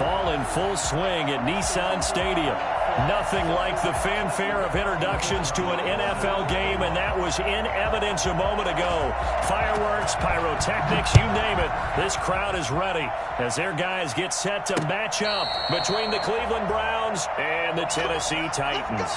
Fall in full swing at Nissan Stadium. Nothing like the fanfare of introductions to an NFL game, and that was in evidence a moment ago. Fireworks, pyrotechnics, you name it. This crowd is ready as their guys get set to match up between the Cleveland Browns and the Tennessee Titans.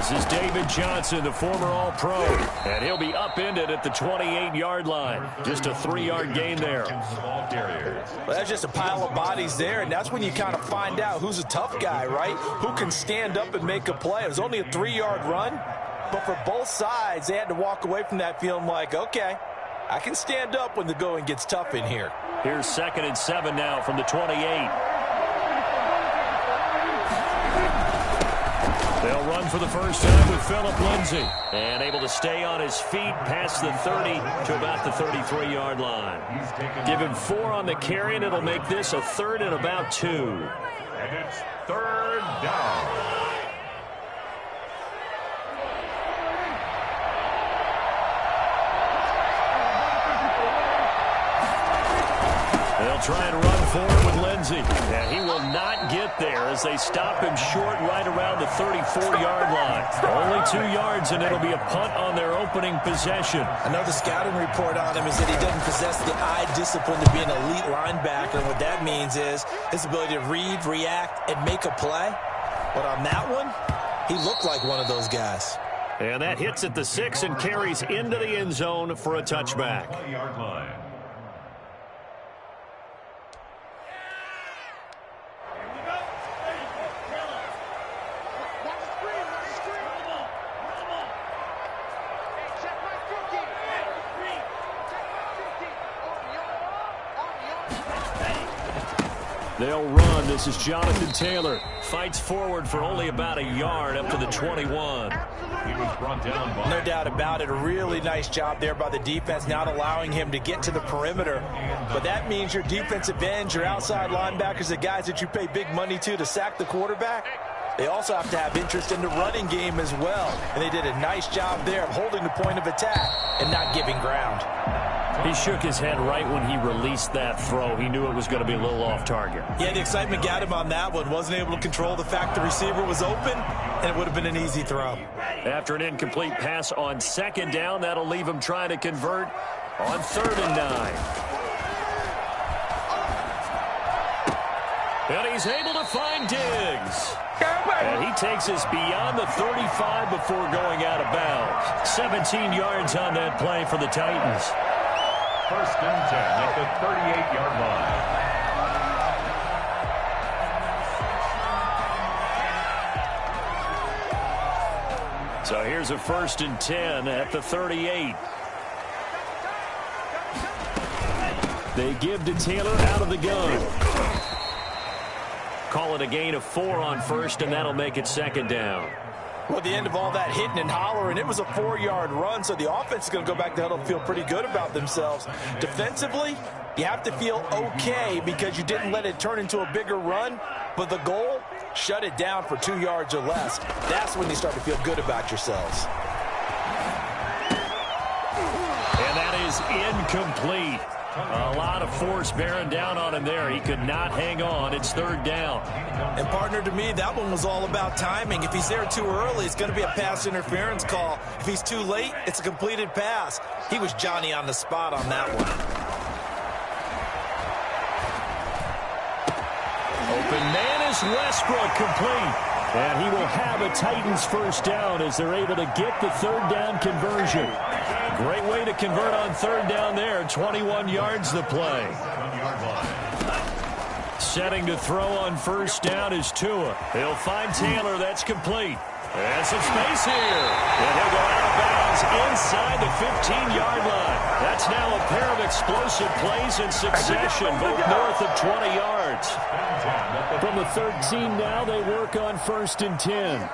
This is David Johnson, the former All-Pro, and he'll be upended at the 28-yard line. Just a 3-yard gain there. Well, that's just a pile of bodies there, and that's when you kind of find out who's a tough guy, right? Who can stand up and make a play. It was only a 3-yard run, but for both sides, they had to walk away from that feeling like, okay, I can stand up when the going gets tough in here. Here's 2nd and 7 now from the 28. They'll run for the first time with Phillip Lindsay. And able to stay on his feet past the 30 to about the 33-yard line. Give him 4 on the carry, and it'll make this a 3rd and about 2. And it's 3rd down. They'll try and run forward with Lindsay. And he will not get there as they stop him short right around the 34-yard line. Only 2 yards, and it'll be a punt on their opening possession. I know the scouting report on him is that he doesn't possess the eye discipline to be an elite linebacker. And what that means is his ability to read, react, and make a play. But on that one, he looked like one of those guys. And that hits at the 6 and carries into the end zone for a touchback. 20-yard line. They'll run. This is Jonathan Taylor. Fights forward for only about a yard up to the 21. He was brought down by... No doubt about it. A really nice job there by the defense, not allowing him to get to the perimeter. But that means your defensive ends, your outside linebackers, the guys that you pay big money to sack the quarterback, they also have to have interest in the running game as well. And they did a nice job there of holding the point of attack and not giving ground. He shook his head right when he released that throw. He knew it was going to be a little off target. Yeah, the excitement got him on that one. Wasn't able to control the fact the receiver was open, and it would have been an easy throw. After an incomplete pass on 2nd down, that'll leave him trying to convert on 3rd and 9. And he's able to find Diggs. And he takes us beyond the 35 before going out of bounds. 17 yards on that play for the Titans. 1st and 10 at the 38-yard line. So here's a 1st and 10 at the 38. They give to Taylor out of the gun. Call it a gain of 4 on 1st, and that'll make it 2nd down. Well, at the end of all that hitting and hollering, it was a 4-yard run, so the offense is going to go back to huddle and feel pretty good about themselves. Defensively, you have to feel okay because you didn't let it turn into a bigger run, but the goal, shut it down for 2 yards or less. That's when you start to feel good about yourselves. And that is incomplete. A lot of force bearing down on him there. He could not hang on. It's 3rd down. And, partner, to me, that one was all about timing. If he's there too early, it's going to be a pass interference call. If he's too late, it's a completed pass. He was Johnny on the spot on that one. Open man is Westbrook, complete. And he will have a Titans 1st down as they're able to get the 3rd down conversion. Great way to convert on 3rd down there. 21 yards the play. Setting to throw on 1st down is Tua. He'll find Taylor. That's complete. And some space here. And he'll go out of bounds inside the 15-yard line. That's now a pair of explosive plays in succession, both north of 20 yards. From the 13 now, they work on 1st and 10.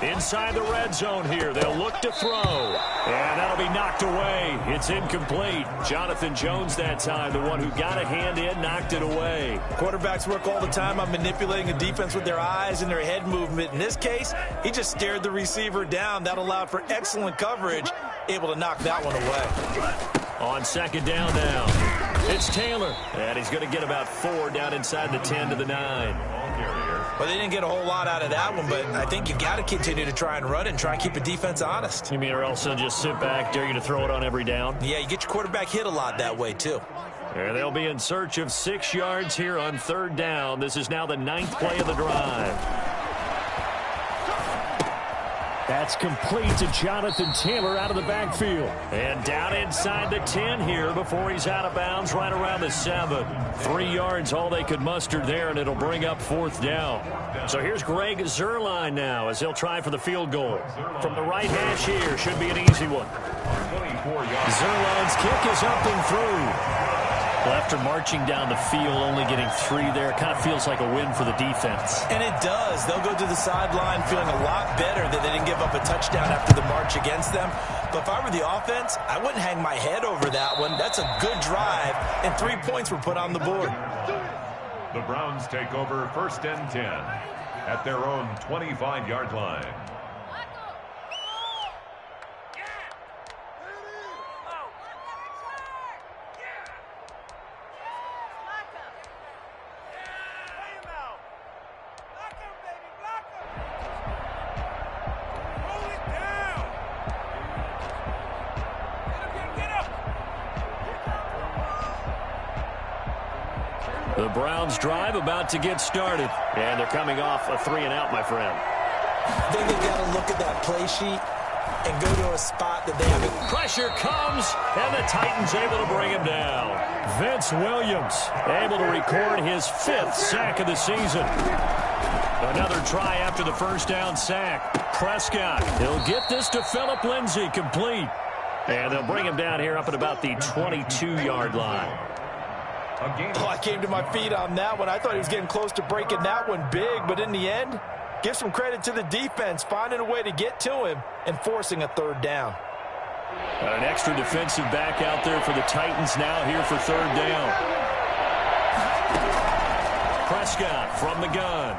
Inside the red zone here. They'll look to throw. And that'll be knocked away. It's incomplete. Jonathan Jones that time, the one who got a hand in, knocked it away. Quarterbacks work all the time on manipulating a defense with their eyes and their head movement. In this case, he just stared the receiver down. That allowed for excellent coverage, able to knock that one away. On second down now, it's Taylor. And he's going to get about 4 down inside the 10 to the 9. Well, they didn't get a whole lot out of that one, but I think you got to continue to try and run and try and keep a defense honest. You mean or else they'll just sit back, dare you to throw it on every down? Yeah, you get your quarterback hit a lot that way, too. And they'll be in search of 6 yards here on third down. This is now the 9th play of the drive. That's complete to Jonathan Taylor out of the backfield. And down inside the 10 here before he's out of bounds right around the 7. 3 yards all they could muster there, and it'll bring up 4th down. So here's Greg Zuerlein now as he'll try for the field goal. From the right hash here, should be an easy one. Zuerlein's kick is up and through. Well, after marching down the field, only getting 3 there, kind of feels like a win for the defense. And it does. They'll go to the sideline feeling a lot better that they didn't give up a touchdown after the march against them. But if I were the offense, I wouldn't hang my head over that one. That's a good drive, and 3 points were put on the board. The Browns take over 1st and 10 at their own 25-yard line. The Browns drive about to get started. And they're coming off a 3-and-out, my friend. I think they've got to look at that play sheet and go to a spot that they haven't. Pressure comes, and the Titans able to bring him down. Vince Williams able to record his 5th sack of the season. Another try after the first down sack. Prescott, he'll get this to Phillip Lindsay, complete. And they'll bring him down here up at about the 22-yard line. Oh, I came to my feet on that one. I thought he was getting close to breaking that one big, but in the end, give some credit to the defense, finding a way to get to him and forcing a 3rd down. An extra defensive back out there for the Titans now here for 3rd down. Prescott from the gun.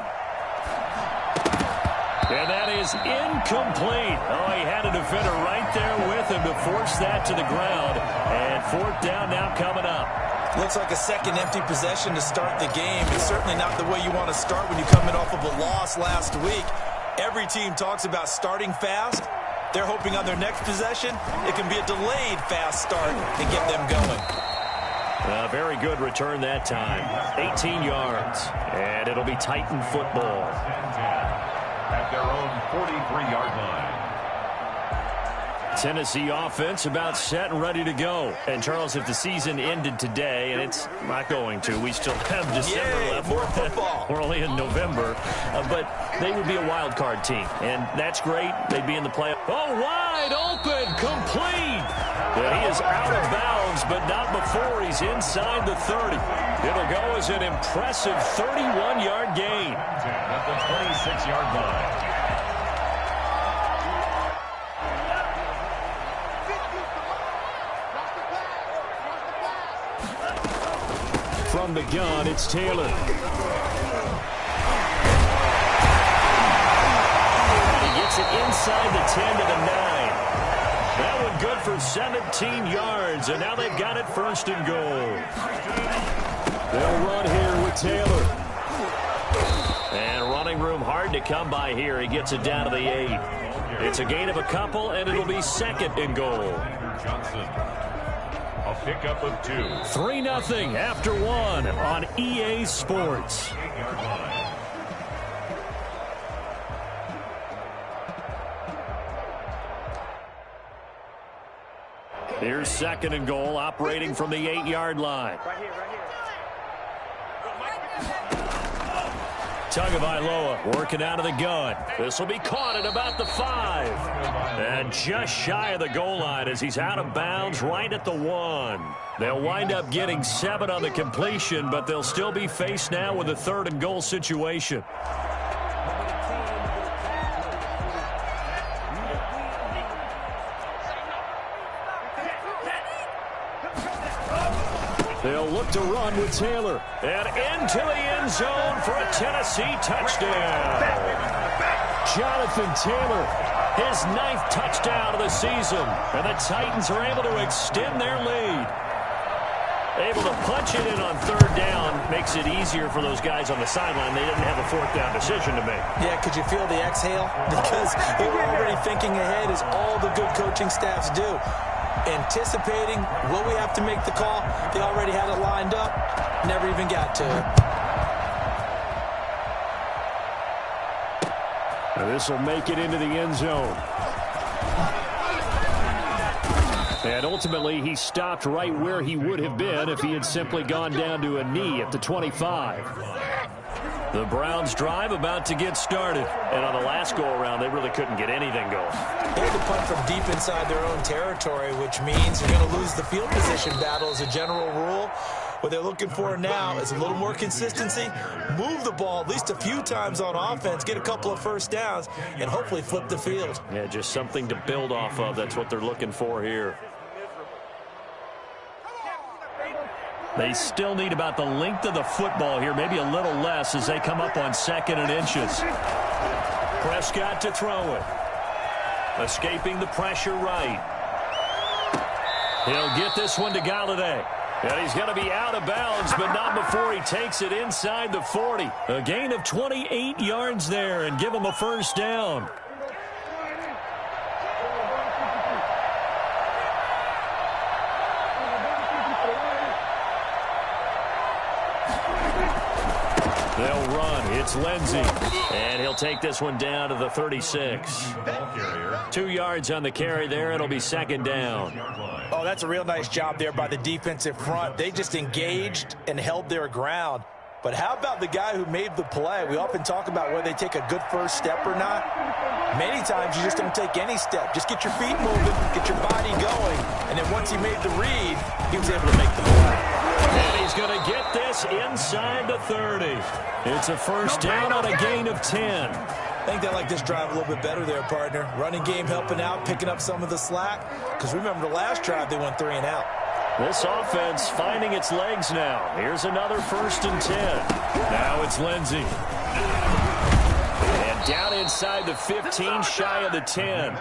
And that is incomplete. Oh, he had a defender right there with him to force that to the ground. And 4th down now coming up. Looks like a second empty possession to start the game. It's certainly not the way you want to start when you're coming off of a loss last week. Every team talks about starting fast. They're hoping on their next possession, it can be a delayed fast start and get them going. Very good return that time. 18 yards. And it'll be Titan football. At their own 43-yard line. Tennessee offense about set and ready to go. And, Charles, if the season ended today, and it's not going to, we still have December left. More football. We're only in November. But they would be a wild card team. And that's great. They'd be in the playoffs. Oh, wide open, complete. Yeah, he is out of bounds, but not before he's inside the 30. It'll go as an impressive 31-yard gain. At the 26-yard line. From the gun, it's Taylor. And he gets it inside the 10 to the 9. That one good for 17 yards, and now they've got it 1st and goal. They'll run here with Taylor. And running room hard to come by here. He gets it down to the 8. It's a gain of a couple, and it'll be 2nd and goal. Johnson. A pickup of 2. 3-0 after 1 on EA Sports. Here's 2nd and goal, operating from the 8-yard line. Tagovailoa working out of the gun. This will be caught at about the 5. And just shy of the goal line as he's out of bounds right at the 1. They'll wind up getting 7 on the completion, but they'll still be faced now with a 3rd and goal situation. They'll look to run with Taylor. And into the end zone for a Tennessee touchdown. Jonathan Taylor, his 9th touchdown of the season. And the Titans are able to extend their lead. Able to punch it in on 3rd down. Makes it easier for those guys on the sideline. They didn't have a 4th down decision to make. Yeah, could you feel the exhale? Because they were already thinking ahead, as all the good coaching staffs do. Anticipating, will we have to make the call? They already had it lined up. Never even got to it. Now this will make it into the end zone. And ultimately, he stopped right where he would have been if he had simply gone down to a knee at the 25. The Browns drive about to get started. And on the last go-around, they really couldn't get anything going. They had to punt from deep inside their own territory, which means you're going to lose the field position battle as a general rule. What they're looking for now is a little more consistency, move the ball at least a few times on offense, get a couple of first downs, and hopefully flip the field. Yeah, just something to build off of. That's what they're looking for here. They still need about the length of the football here, maybe a little less as they come up on 2nd and inches. Prescott to throw it. Escaping the pressure right. He'll get this one to Galladay. And he's going to be out of bounds, but not before he takes it inside the 40. A gain of 28 yards there and give him a 1st down. They'll run. It's Lindsey. And he'll take this one down to the 36. 2 yards on the carry there. It'll be 2nd down. Oh, that's a real nice job there by the defensive front. They just engaged and held their ground. But how about the guy who made the play? We often talk about whether they take a good first step or not. Many times you just don't take any step. Just get your feet moving, get your body going. And then once he made the read, he was able to make the play. And he's going to get this inside the 30. It's a 1st down on a gain of 10. I think they like this drive a little bit better there, partner. Running game helping out, picking up some of the slack. Because remember, the last drive, they went 3 and out. This offense finding its legs now. Here's another 1st and 10. Now it's Lindsey. And down inside the 15, shy of the 10.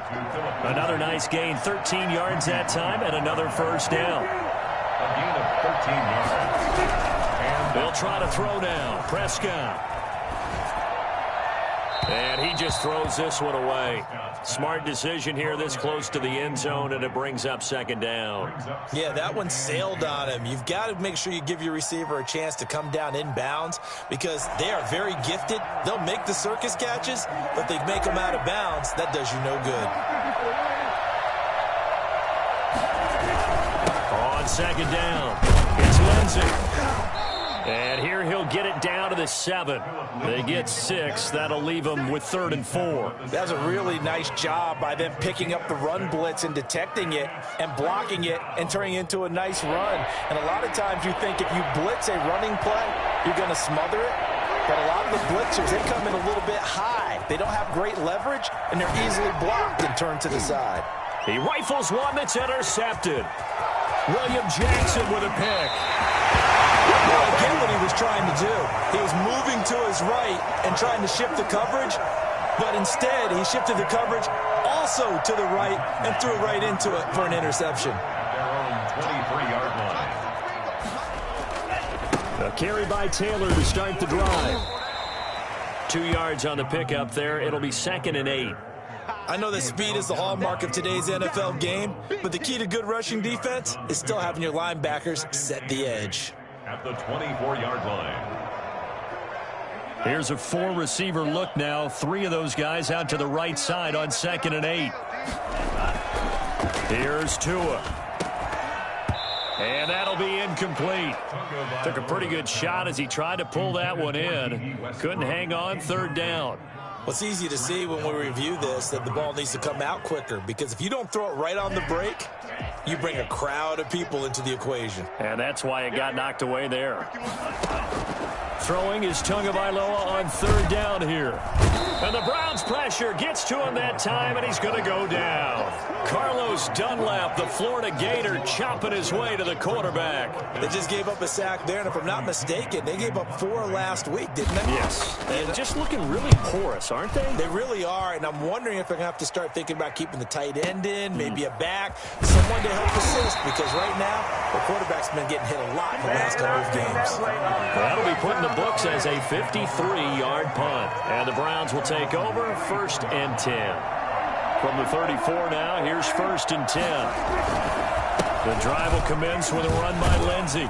Another nice gain, 13 yards that time, and another 1st down. A gain of 13 yards. They'll try to throw now. Prescott. And he just throws this one away. Smart decision here this close to the end zone, and it brings up 2nd down. Yeah, that one sailed on him. You've got to make sure you give your receiver a chance to come down inbounds because they are very gifted. They'll make the circus catches, but they make them out of bounds. That does you no good. On 2nd down, it's Lindsey. And here he'll get it down to the 7. They get 6. That'll leave them with 3rd and 4. That was a really nice job by them picking up the run blitz and detecting it and blocking it and turning it into a nice run. And a lot of times you think if you blitz a running play, you're going to smother it. But a lot of the blitzers, they come in a little bit high. They don't have great leverage, and they're easily blocked and turned to the side. He rifles one that's intercepted. William Jackson with a pick. Well, I get what he was trying to do. He was moving to his right and trying to shift the coverage, but instead he shifted the coverage also to the right and threw it right into it for an interception. Their own 23-yard line. A carry by Taylor to start the drive. 2 yards on the pickup there. It'll be 2nd and 8. I know that speed is the hallmark of today's NFL game, but the key to good rushing defense is still having your linebackers set the edge. At the 24-yard line. Here's a 4-receiver look now. 3 of those guys out to the right side on 2nd and 8. Here's Tua. And that'll be incomplete. Took a pretty good shot as he tried to pull that one in. Couldn't hang on. 3rd down. Well, it's easy to see when we review this that the ball needs to come out quicker because if you don't throw it right on the break, you bring a crowd of people into the equation. And that's why it got knocked away there. Throwing is Tagovailoa on third down here. And the Browns pressure gets to him that time, and he's going to go down. Carlos Dunlap, the Florida Gator, chopping his way to the quarterback. They just gave up a sack there, and if I'm not mistaken, they gave up 4 last week, didn't they? Yes. And just looking really porous, aren't they? They really are, and I'm wondering if they're going to have to start thinking about keeping the tight end in, maybe a back, someone to help assist, because right now, the quarterback's been getting hit a lot in the last couple of games. Well, that'll be put in the books as a 53-yard punt. And the Browns will take over 1st and 10. From the 34 now, here's 1st and 10. The drive will commence with a run by Lindsey.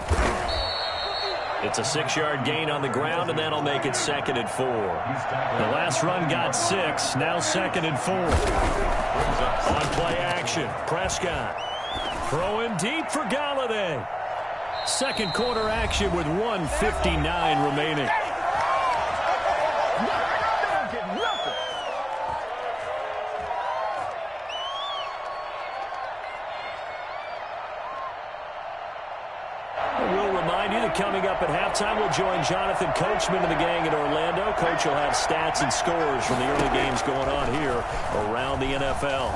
It's a 6-yard gain on the ground, and that'll make it 2nd and 4. The last run got 6, now 2nd and 4. On play action, Prescott. Throwing deep for Galladay. Second quarter action with 1:59 remaining. We'll remind you that coming up at halftime, we'll join Jonathan Coachman and the gang in Orlando. Coach will have stats and scores from the early games going on here around the NFL.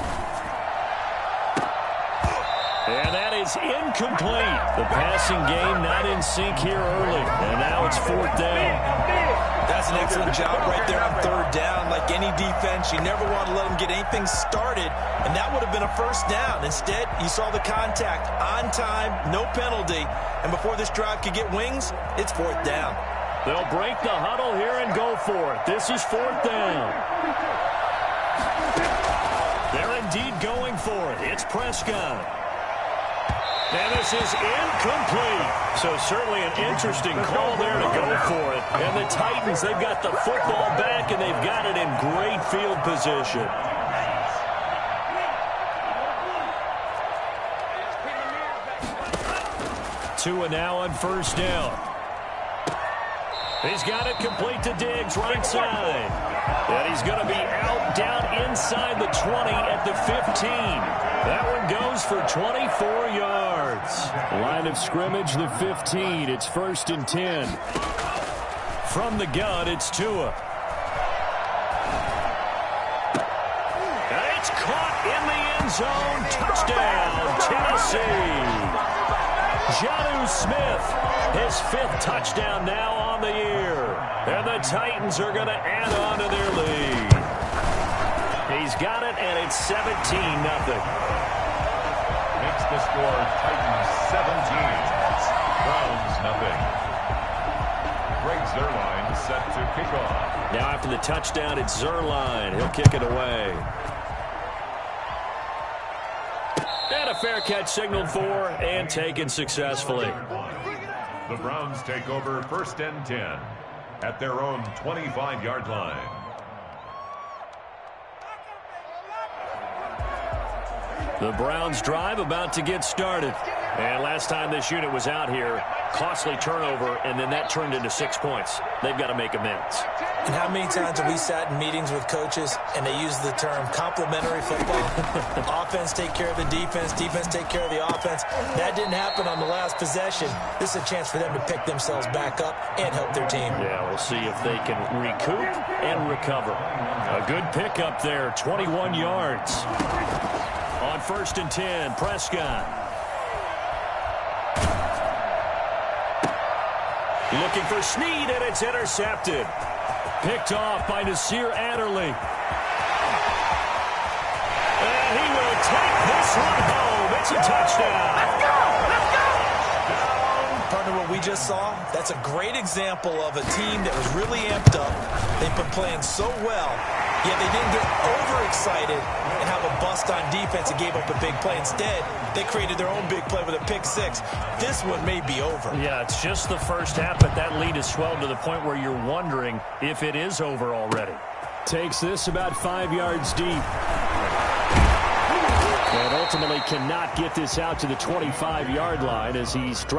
And that is incomplete. The passing game not in sync here early. And now it's 4th down. That's an excellent job right there on 3rd down. Like any defense, you never want to let them get anything started. And that would have been a 1st down. Instead, you saw the contact on time, no penalty. And before this drive could get wings, it's 4th down. They'll break the huddle here and go for it. This is 4th down. They're indeed going for it. It's Prescott. And this is incomplete. So certainly an interesting call there to go for it. And the Titans, they've got the football back, and they've got it in great field position. Tua now on 1st down. He's got it complete to Diggs, right side. And he's going to be out down inside the 20 at the 15. That one goes for 24 yards. Line of scrimmage, the 15. It's 1st and 10. From the gun, it's Tua. And it's caught in the end zone. Touchdown, Tennessee. Jonnu Smith, his 5th touchdown now on the year. And the Titans are going to add on to their lead. He's got it, and it's 17-0. Makes the score Titans 17. Browns nothing. Greg Zuerlein set to kick off. Now after the touchdown, it's Zuerlein. He'll kick it away. And a fair catch signaled for and taken successfully. The Browns take over 1st and 10 at their own 25-yard line. The Browns drive about to get started. And last time this unit was out here, costly turnover, and then that turned into 6 points. They've got to make amends. And how many times have we sat in meetings with coaches and they use the term complementary football? Offense take care of the defense, defense take care of the offense. That didn't happen on the last possession. This is a chance for them to pick themselves back up and help their team. Yeah, we'll see if they can recoup and recover. A good pickup there, 21 yards. On 1st and 10, Prescott. Looking for Snead, and it's intercepted. Picked off by Nasir Adderley. And he will take this one home. It's a touchdown. Let's go! Let's go! Partner, what we just saw, that's a great example of a team that was really amped up. They've been playing so well, yet they didn't get overexcited and have a bust on defense and gave up a big play. Instead, they created their own big play with a pick 6. This one may be over. Yeah, it's just the first half, but that lead has swelled to the point where you're wondering if it is over already. Takes this about 5 yards deep. And ultimately cannot get this out to the 25-yard line as he's